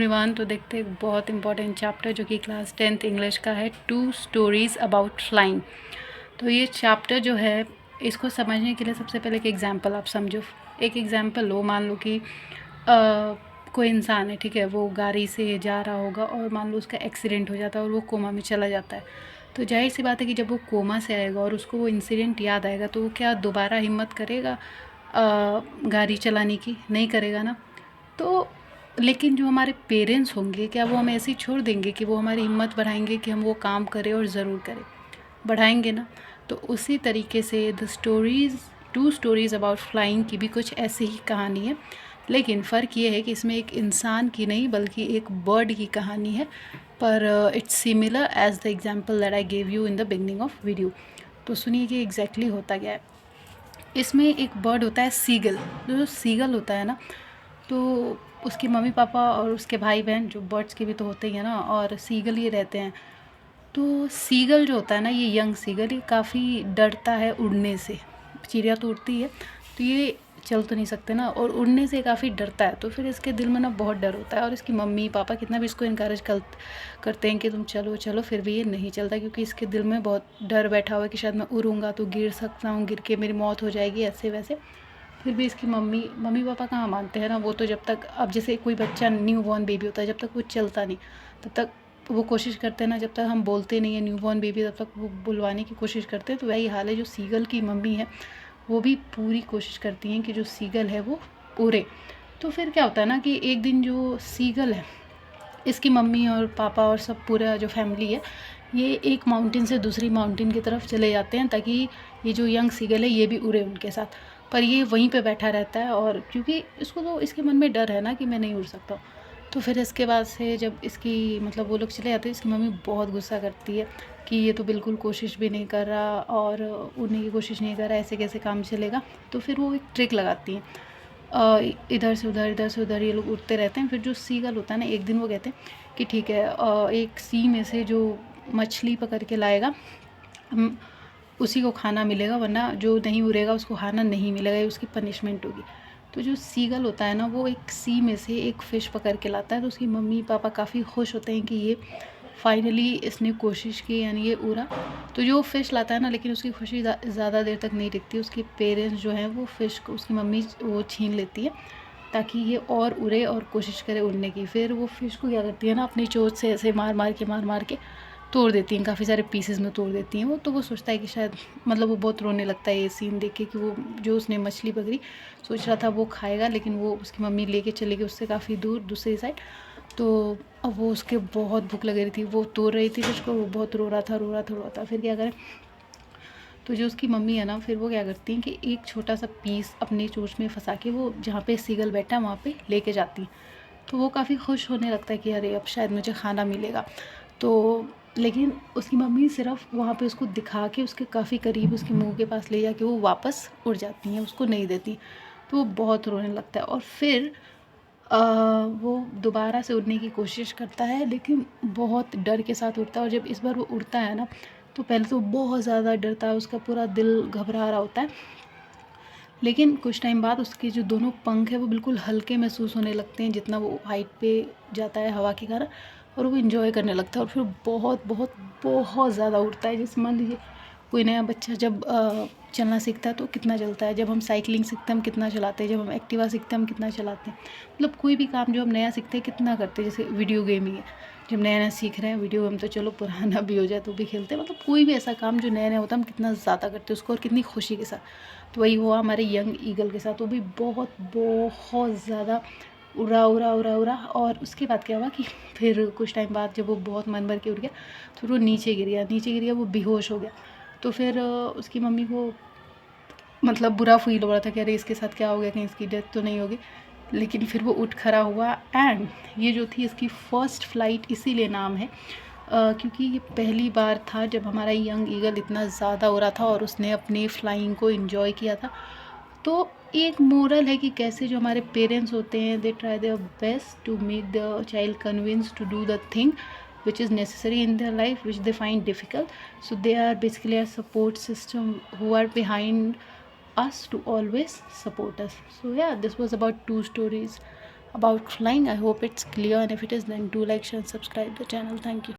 Everyone. तो देखते हैं एक बहुत इंपॉर्टेंट चैप्टर जो कि क्लास 10th इंग्लिश का है, 2 स्टोरीज़ अबाउट फ्लाइंग। तो ये चैप्टर जो है, इसको समझने के लिए सबसे पहले एक एग्जांपल आप समझो। एक एग्जांपल लो, मान लो कि कोई इंसान है, ठीक है, वो गाड़ी से जा रहा होगा और मान लो उसका एक्सीडेंट हो जाता है और वो कोमा में चला जाता है। तो जाहिर सी बात है कि जब वो कोमा से आएगा और उसको वो इंसिडेंट याद आएगा तो वो क्या दोबारा हिम्मत करेगा गाड़ी चलाने की? नहीं करेगा ना। तो लेकिन जो हमारे पेरेंट्स होंगे, क्या वो हमें ऐसे ही छोड़ देंगे कि वो हमारी हिम्मत बढ़ाएंगे कि हम वो काम करें? और ज़रूर करें, बढ़ाएंगे ना। तो उसी तरीके से the stories 2 stories about flying की भी कुछ ऐसी ही कहानी है, लेकिन फ़र्क ये है कि इसमें एक इंसान की नहीं बल्कि एक बर्ड की कहानी है। पर it's similar as the example that I gave you in the beginning of video. तो सुनिए कि एग्जैक्टली होता क्या है। इसमें एक बर्ड होता है सीगल। जो सीगल होता है ना, तो उसकी मम्मी पापा और उसके भाई बहन, जो बर्ड्स के भी तो होते ही हैं ना, और सीगल ही रहते हैं। तो सीगल जो होता है ना, ये यंग सीगल, ये काफ़ी डरता है उड़ने से। चिड़िया तो उड़ती है, तो ये चल तो नहीं सकते ना, और उड़ने से काफ़ी डरता है। तो फिर इसके दिल में ना बहुत डर होता है, और इसकी मम्मी पापा कितना भी इसको इनकरेज करते हैं कि तुम चलो चलो, फिर भी ये नहीं चलता, क्योंकि इसके दिल में बहुत डर बैठा हुआ है कि शायद मैं उड़ूँगा तो गिर सकता हूँ, गिर के मेरी मौत हो जाएगी, ऐसे वैसे। फिर भी इसकी मम्मी पापा कहाँ मानते हैं ना। वो तो जब तक, अब जैसे कोई बच्चा न्यू बॉर्न बेबी होता है, जब तक वो चलता नहीं तब तक वो कोशिश करते हैं ना, जब तक हम बोलते नहीं है न्यू बॉर्न बेबी तब तक वो बुलवाने की कोशिश करते हैं। तो वही हाल है, जो सीगल की मम्मी है वो भी पूरी कोशिश करती हैं कि जो सीगल है वो उड़े। तो फिर क्या होता है ना कि एक दिन जो सीगल है, इसकी मम्मी और पापा और सब पूरा जो फैमिली है, ये एक माउंटेन से दूसरी माउंटेन की तरफ चले जाते हैं ताकि ये जो यंग सीगल है ये भी उड़े उनके साथ। पर ये वहीं पे बैठा रहता है, और क्योंकि इसको तो इसके मन में डर है ना कि मैं नहीं उड़ सकता हूँ। तो फिर इसके बाद से जब इसकी मतलब वो लोग चले जाते हैं, इसकी मम्मी बहुत गुस्सा करती है कि ये तो बिल्कुल कोशिश भी नहीं कर रहा और उड़ने की कोशिश नहीं कर रहा, ऐसे कैसे काम चलेगा। तो फिर वो एक ट्रिक लगाती हैं, इधर से उधर इधर से उधर ये लोग उड़ते रहते हैं। फिर जो सीगल होता है ना, एक दिन वो कहते हैं कि ठीक है, एक सी में से जो मछली पकड़ के लाएगा हम उसी को खाना मिलेगा, वरना जो नहीं उड़ेगा उसको खाना नहीं मिलेगा, ये उसकी पनिशमेंट होगी। तो जो सीगल होता है ना, वो एक सी में से एक फ़िश पकड़ के लाता है। तो उसकी मम्मी पापा काफ़ी खुश होते हैं कि ये फाइनली इसने कोशिश की, यानी ये उड़ा। तो जो फ़िश लाता है ना, लेकिन उसकी खुशी ज़्यादा देर तक नहीं टिकती। उसके पेरेंट्स जो हैं वो फ़िश को, उसकी मम्मी वो छीन लेती है ताकि ये और उड़े और कोशिश करे उड़ने की। फिर वो फ़िश को क्या करती है ना, अपनी चोंच से ऐसे मार मार के तोड़ देती हैं, काफ़ी सारे पीसेस में तोड़ देती हैं वो। तो वो सोचता है कि शायद, मतलब वो बहुत रोने लगता है ये सीन देख के कि वो जो उसने मछली पकड़ी सोच रहा था वो खाएगा, लेकिन वो उसकी मम्मी लेके चली गई उससे काफ़ी दूर दूसरी साइड। तो अब वो, उसके बहुत भूख लग रही थी, वो तोड़ रही थी फिश को, वो बहुत रो रहा था। फिर क्या करें, तो जो उसकी मम्मी है ना, फिर वो क्या करती हैं कि एक छोटा सा पीस अपनी चोंच में फंसा के वो जहाँ पे सीगल बैठा है वहाँ पे लेके जाती। तो वो काफ़ी खुश होने लगता है कि अरे अब शायद मुझे खाना मिलेगा। तो लेकिन उसकी मम्मी सिर्फ वहाँ पे उसको दिखा के उसके काफ़ी करीब उसके मुंह के पास ले जाके वो वापस उड़ जाती हैं, उसको नहीं देती। तो वो बहुत रोने लगता है, और फिर वो दोबारा से उड़ने की कोशिश करता है, लेकिन बहुत डर के साथ उड़ता है। और जब इस बार वो उड़ता है ना, तो पहले तो बहुत ज़्यादा डरता है, उसका पूरा दिल घबरा रहा होता है। लेकिन कुछ टाइम बाद उसके जो दोनों पंख हैं वो बिल्कुल हल्के महसूस होने लगते हैं जितना वो हाइट पे जाता है हवा के कारण, और वो इन्जॉय करने लगता है। और फिर बहुत बहुत बहुत ज़्यादा उड़ता है। जैसे मान लीजिए कोई नया बच्चा जब चलना सीखता है तो कितना चलता है, जब हम साइकिलिंग सीखते हैं हम कितना चलाते हैं, जब हम एक्टिवा सीखते हैं हम कितना चलाते हैं। मतलब कोई भी काम जो हम नया सीखते हैं कितना करते हैं। जैसे वीडियो गेमिंग है, जब नया नया सीख रहे हैं वीडियो गेम, तो चलो पुराना भी हो जाए तो भी खेलते हैं। मतलब कोई भी ऐसा काम जो नया नया होता है हम कितना ज़्यादा करते हैं उसको, और कितनी खुशी के साथ। तो वही हुआ हमारे यंग ईगल के साथ, वो भी बहुत बहुत ज़्यादा उड़ा। और उसके बाद क्या हुआ कि फिर कुछ टाइम बाद जब वो बहुत मन भर के उड़ गया, तो वो नीचे गिर गया, वो बेहोश हो गया। तो फिर उसकी मम्मी को मतलब बुरा फील हो रहा था कि अरे इसके साथ क्या हो गया, कहीं इसकी डेथ तो नहीं होगी। लेकिन फिर वो उठ खड़ा हुआ, एंड ये जो थी इसकी फ़र्स्ट फ्लाइट, इसीलिए नाम है क्योंकि ये पहली बार था जब हमारा यंग ईगल इतना ज़्यादा उड़ा था और उसने अपने फ्लाइंग को इन्जॉय किया था। तो एक मोरल है कि कैसे जो हमारे पेरेंट्स होते हैं, they try their best to make the child convince to do the thing which is necessary in their life, which they find difficult. So they are basically a support system who are behind us to always support us. So yeah, this was about 2 stories about flying. I hope it's clear, and if it is, then do like, share and subscribe the channel. Thank you.